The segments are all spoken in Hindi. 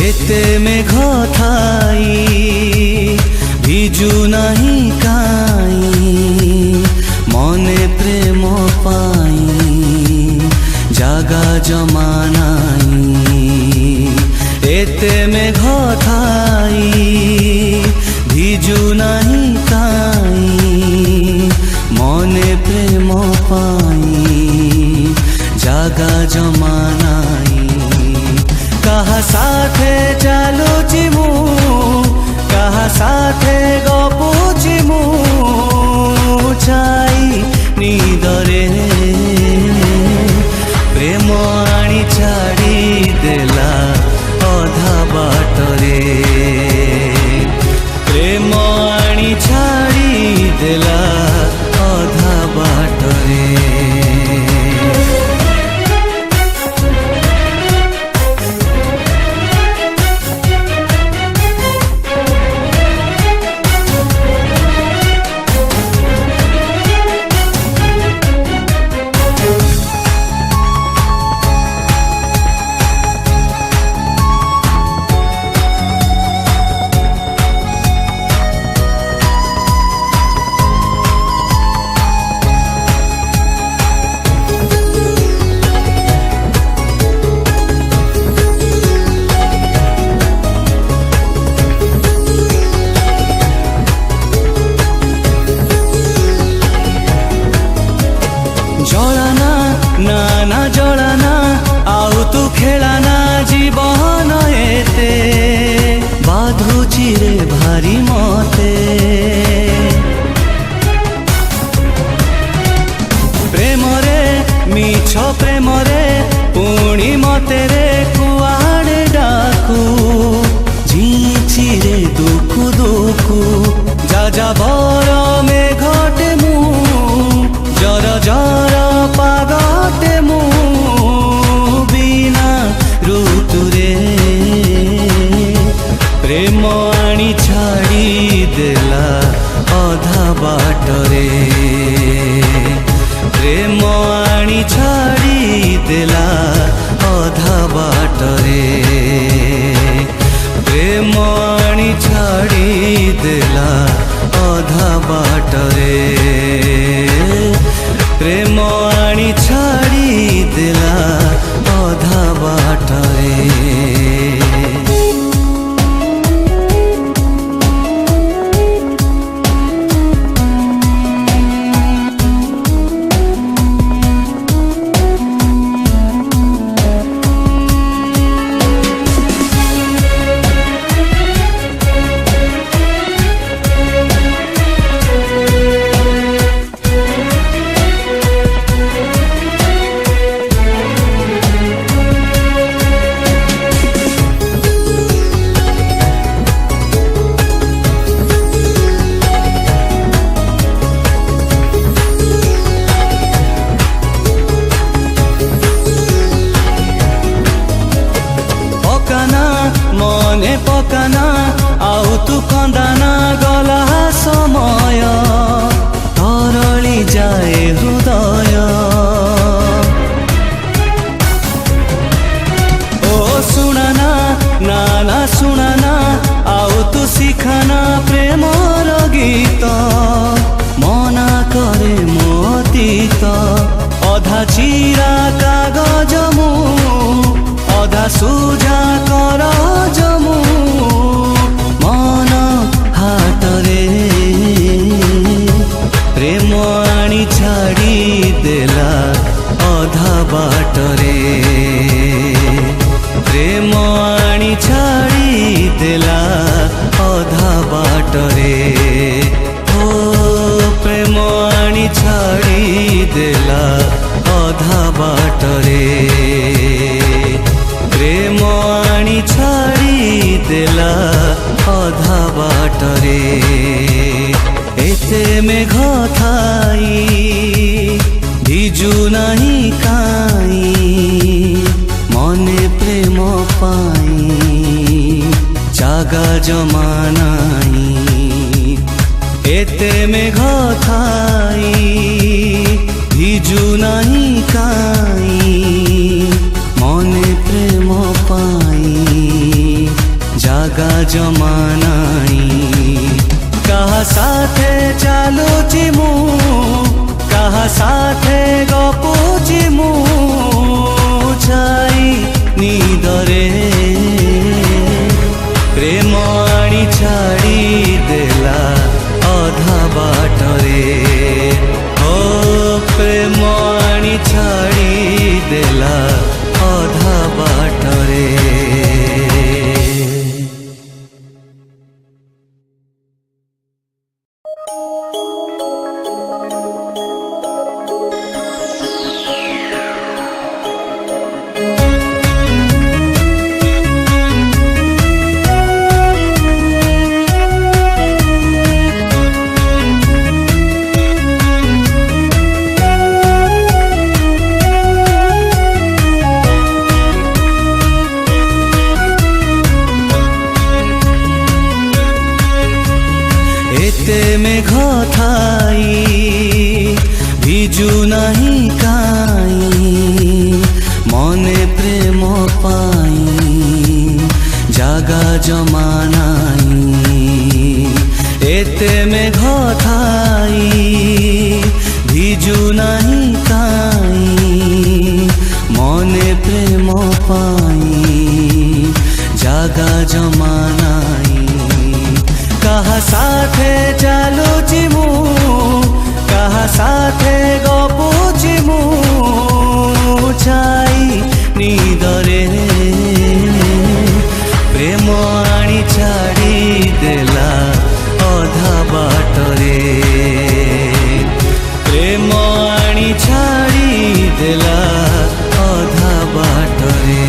एते मेघ थाई भिजु नहीं काई मने प्रेम पाई जागा जमा नाई। एते मेघ थाई भिजु नहीं काई मने प्रेम पाई जागा जमा नाई। कहा साथे चालुची मु कहा साथे गपुची मु छाई निदरे प्रेम आनी छाड़ी देला अधा बाटरे प्रेम आनी छाड़ी देला अधा बाटरे। जलाना नाना जलाना आउ तू खेलाना जीवन एते बाधुची रे भारी मते। प्रेम रे मिछ प्रेम रे पुणी मते रे कुआड़े डाकू झीची रे दुखु दुखु जा जा बर में घटे मु जर जर पागटे मु बिना ऋतुरे प्रेम आनी छाड़ी देला अधा बाटरे प्रेम आनी छाड़ी देला अधा बाटरे प्रेम आनी छाड़ी देला अधा बाटरे प्रेम आनी छाड़ी देला अधा बाटरे। मने पकाना आउ तू कंदाना गला समय तरली जाए हृदय। ओ सुनाना नाना सुनाना आउ तू शिखाना प्रेमर गीत मना करे मोतीत अधा चिरा कागज मु अधा सुजा कर जमु मन हाटरे प्रेम आनी छाड़ी देला अधा बाटरे प्रेम आनी छाड़ी देला अधा बाटरे ओ प्रेम आनी छाड़ी देला अधा बाटरे प्रेम आनी छाड़ी देला अधा बाटरे। रे एते मेघ थाई भिजु नहीं काई मने प्रेम पाई जागा जमा नाई एते मेघ थाई भिजु नहीं काई मने प्रेम पाई जागा जमा नाई कहा साथे चालुची मु कहा साथे गपुची मु छाई निदरे प्रेम आनी छाड़ी देला अधा बाटरे ओ प्रेम आनी छाड़ी देला अधा बाटरे। एते मेघ थाई भिजु नहीं काई मने प्रेम पाई जागा जमा नाई एते मेघ थाई भिजु नहीं काई मने प्रेम पाई जागा जमा नाई कहा साथे चालुची मु कहा साथे गपुची मु छाई निदरे प्रेम आनी छाड़ी देला अधा बाटरे प्रेम आनी छाड़ी देला अधा बाटरे।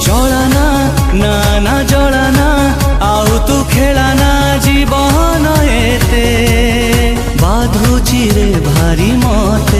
जलाना नाना जलाना आउ तू खेलाना जीवन एते बाधुची रे भारी मत